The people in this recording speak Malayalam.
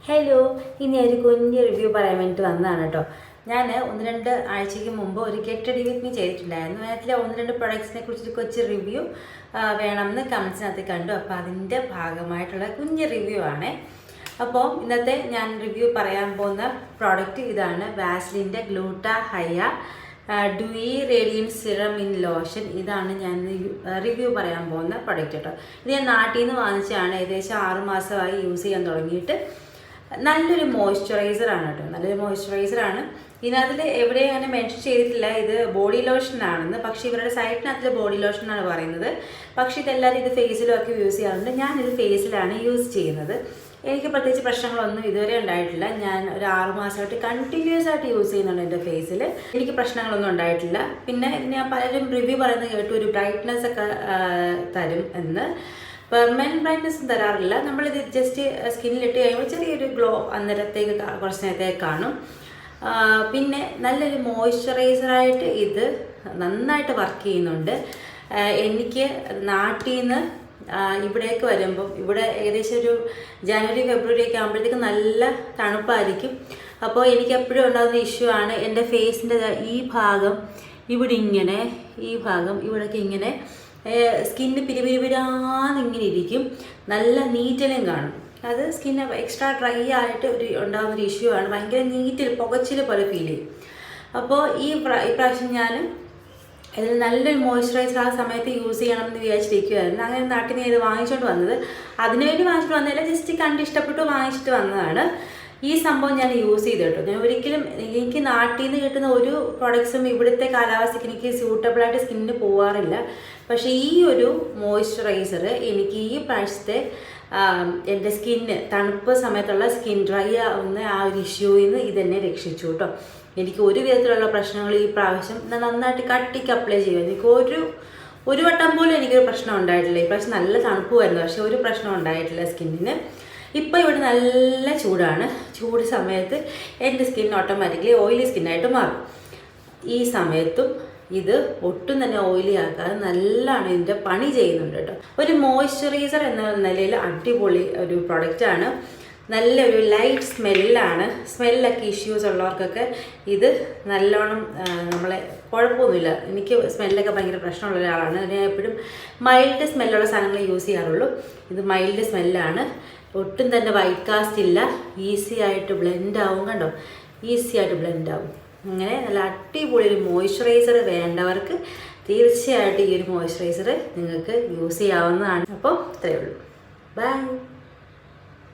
ഹലോ, ഇനി ഒരു കുഞ്ഞ് റിവ്യൂ പറയാൻ വേണ്ടിയിട്ട് വന്നതാണ് കേട്ടോ. ഞാൻ 1-2 ആഴ്ചയ്ക്ക് മുമ്പ് ഒരു ഗെറ്റ് റെഡി വിത്ത് മീ ചെയ്തിട്ടുണ്ടായിരുന്നു. അതിലെ 1-2 പ്രൊഡക്ട്സിനെ കുറിച്ച് കൊച്ചു റിവ്യൂ വേണമെന്ന് കമൻസിനകത്ത് കണ്ടു. അപ്പോൾ അതിൻ്റെ ഭാഗമായിട്ടുള്ള കുഞ്ഞ് റിവ്യൂ ആണ്. അപ്പോൾ ഇന്നത്തെ ഞാൻ റിവ്യൂ പറയാൻ പോകുന്ന പ്രോഡക്റ്റ് ഇതാണ്. വാസ്ലിൻ്റെ gluta hya dewy radiant serum in lotion. ഇതാണ് ഞാൻ റിവ്യൂ പറയാൻ പോകുന്ന പ്രൊഡക്റ്റ് കേട്ടോ. ഇത് ഞാൻ നാട്ടിൽ നിന്ന് വാങ്ങിച്ചതാണ്. ഏകദേശം 6 മാസമായി യൂസ് ചെയ്യാൻ തുടങ്ങിയിട്ട്. നല്ലൊരു മോയ്സ്ചറൈസറാണ് കേട്ടോ, നല്ലൊരു മോയ്സ്ചറൈസറാണ്. ഇതിനകത്തിൽ എവിടെയും അങ്ങനെ മെൻഷൻ ചെയ്തിട്ടില്ല ഇത് ബോഡി ലോഷനാണെന്ന്. പക്ഷേ ഇവരുടെ സൈറ്റിനകത്തിൽ ബോഡി ലോഷനാണ് പറയുന്നത്. പക്ഷേ ഇതെല്ലാവരും ഇത് ഫേസിലും ഒക്കെ യൂസ് ചെയ്യാറുണ്ട്. ഞാനിത് ഫേസിലാണ് യൂസ് ചെയ്യുന്നത്. എനിക്ക് പ്രത്യേകിച്ച് പ്രശ്നങ്ങളൊന്നും ഇതുവരെ ഉണ്ടായിട്ടില്ല. ഞാൻ ഒരു 6 മാസമായിട്ട് കണ്ടിന്യൂസ് ആയിട്ട് യൂസ് ചെയ്യുന്നുണ്ട് എൻ്റെ ഫേസിൽ. എനിക്ക് പ്രശ്നങ്ങളൊന്നും ഉണ്ടായിട്ടില്ല. പിന്നെ ഞാൻ പലരും റിവ്യൂ പറയുന്നത് കേട്ടു ഒരു ബ്രൈറ്റ്നെസ് ഒക്കെ തരും എന്ന്. പെർമനൻറ്റ് ബ്രൈറ്റ്നെസ്സും തരാറില്ല. നമ്മളിത് ജസ്റ്റ് സ്കിന്നിലിട്ട് കഴിയുമ്പോൾ ചെറിയൊരു ഗ്ലോ അന്നേരത്തേക്ക് കുറച്ച് നേരത്തേക്ക് കാണും. പിന്നെ നല്ലൊരു മോയ്സ്ചറൈസറായിട്ട് ഇത് നന്നായിട്ട് വർക്ക് ചെയ്യുന്നുണ്ട്. എനിക്ക് നാട്ടിൽ നിന്ന് ഇവിടേക്ക് വരുമ്പം ഇവിടെ ഏകദേശം ഒരു ജനുവരി ഫെബ്രുവരി ഒക്കെ ആകുമ്പോഴത്തേക്ക് നല്ല തണുപ്പായിരിക്കും. അപ്പോൾ എനിക്ക് എപ്പോഴും ഉണ്ടാകുന്ന ഇഷ്യൂ ആണ് എൻ്റെ ഫേസിൻ്റെ ഈ ഭാഗം ഇവിടെ ഇങ്ങനെ, ഈ ഭാഗം ഇവിടെയൊക്കെ ഇങ്ങനെ സ്കിന്ന് പിരിപിരിപിരാന്നിങ്ങനെ ഇരിക്കും. നല്ല നീറ്റലും കാണും. അത് സ്കിന്ന് എക്സ്ട്രാ ഡ്രൈ ആയിട്ട് ഉണ്ടാകുന്നൊരു ഇഷ്യൂ ആണ്. ഭയങ്കര നീറ്റിൽ പുകച്ചിൽ പോലെ ഫീൽ ചെയ്യും. അപ്പോൾ ഇപ്രാവശ്യം ഞാൻ ഇതിൽ നല്ലൊരു മോയ്സ്ചറൈസർ ആ സമയത്ത് യൂസ് ചെയ്യണമെന്ന് വിചാരിച്ചിരിക്കുമായിരുന്നു. അങ്ങനെ നാട്ടിൽ നിന്ന് ഇത് വാങ്ങിച്ചുകൊണ്ട് വന്നത്. അതിനുവേണ്ടി വാങ്ങിച്ചിട്ട് വന്നതല്ല, ജസ്റ്റ് കണ്ട് ഇഷ്ടപ്പെട്ടു വാങ്ങിച്ചിട്ട് വന്നതാണ്. ഈ സംഭവം ഞാൻ യൂസ് ചെയ്ത് കേട്ടോ. ഞാൻ ഒരിക്കലും എനിക്ക് നാട്ടിൽ നിന്ന് കിട്ടുന്ന ഒരു പ്രൊഡക്ട്സും ഇവിടുത്തെ കാലാവസ്ഥയ്ക്ക് എനിക്ക് സ്യൂട്ടബിളായിട്ട് സ്കിന്നിന് പോകാറില്ല. പക്ഷേ ഈ ഒരു മോയ്സ്ചറൈസർ എനിക്ക് ഈ പ്രാവശ്യത്തെ എൻ്റെ സ്കിന്ന് തണുപ്പ് സമയത്തുള്ള സ്കിൻ ഡ്രൈ ആവുന്ന ആ ഒരു ഇഷ്യൂയിൽ നിന്ന് ഇതെന്നെ രക്ഷിച്ചു കേട്ടോ. എനിക്ക് ഒരു വിധത്തിലുള്ള പ്രശ്നങ്ങൾ ഈ പ്രാവശ്യം നന്നായിട്ട് കട്ടിക്ക് അപ്ലൈ ചെയ്യുക. എനിക്ക് ഒരു വട്ടം പോലും എനിക്കൊരു പ്രശ്നം ഉണ്ടായിട്ടില്ല. ഈ പ്രാവശ്യം നല്ല തണുപ്പ് വരുന്നു, പക്ഷേ ഒരു പ്രശ്നം ഉണ്ടായിട്ടില്ല സ്കിന്നിന്. ഇപ്പോൾ ഇവിടെ നല്ല ചൂടാണ്. ചൂട് സമയത്ത് എൻ്റെ സ്കിൻ ഓട്ടോമാറ്റിക്കലി ഓയിലി സ്കിന്നായിട്ട് മാറും. ഈ സമയത്തും ഇത് ഒട്ടും തന്നെ ഓയിലി ആക്കാതെ നല്ലതാണ് ഇതിൻ്റെ പണി ചെയ്യുന്നുണ്ട് കേട്ടോ. ഒരു മോയ്സ്ചറൈസർ എന്ന നിലയിൽ അടിപൊളി ഒരു പ്രൊഡക്റ്റാണ്. നല്ലൊരു ലൈറ്റ് സ്മെല്ലാണ്. സ്മെല്ലൊക്കെ ഇഷ്യൂസ് ഉള്ളവർക്കൊക്കെ ഇത് നല്ലോണം നമ്മളെ കുഴപ്പമൊന്നുമില്ല. എനിക്ക് സ്മെല്ലൊക്കെ ഭയങ്കര പ്രശ്നമുള്ള ഒരാളാണ്. ഞാൻ എപ്പോഴും മൈൽഡ് സ്മെല്ലുള്ള സാധനങ്ങൾ യൂസ് ചെയ്യാറുള്ളൂ. ഇത് മൈൽഡ് സ്മെല്ലാണ്. ഒട്ടും തന്നെ വൈറ്റ് കാസ്റ്റ് ഇല്ല. ഈസി ആയിട്ട് ബ്ലെൻഡ് ആവും. കണ്ടോ, ഈസി ആയിട്ട് ബ്ലെൻഡ് ആവും. അങ്ങനെ നല്ല അടിപൊളി ഒരു മോയ്സ്ചറൈസർ വേണ്ടവർക്ക് തീർച്ചയായിട്ടും ഈ ഒരു മോയ്സ്ചറൈസർ നിങ്ങൾക്ക് യൂസ് ചെയ്യാവുന്നതാണ്. അപ്പോൾ ഇത്രയേ ഉള്ളൂ. ബൈ.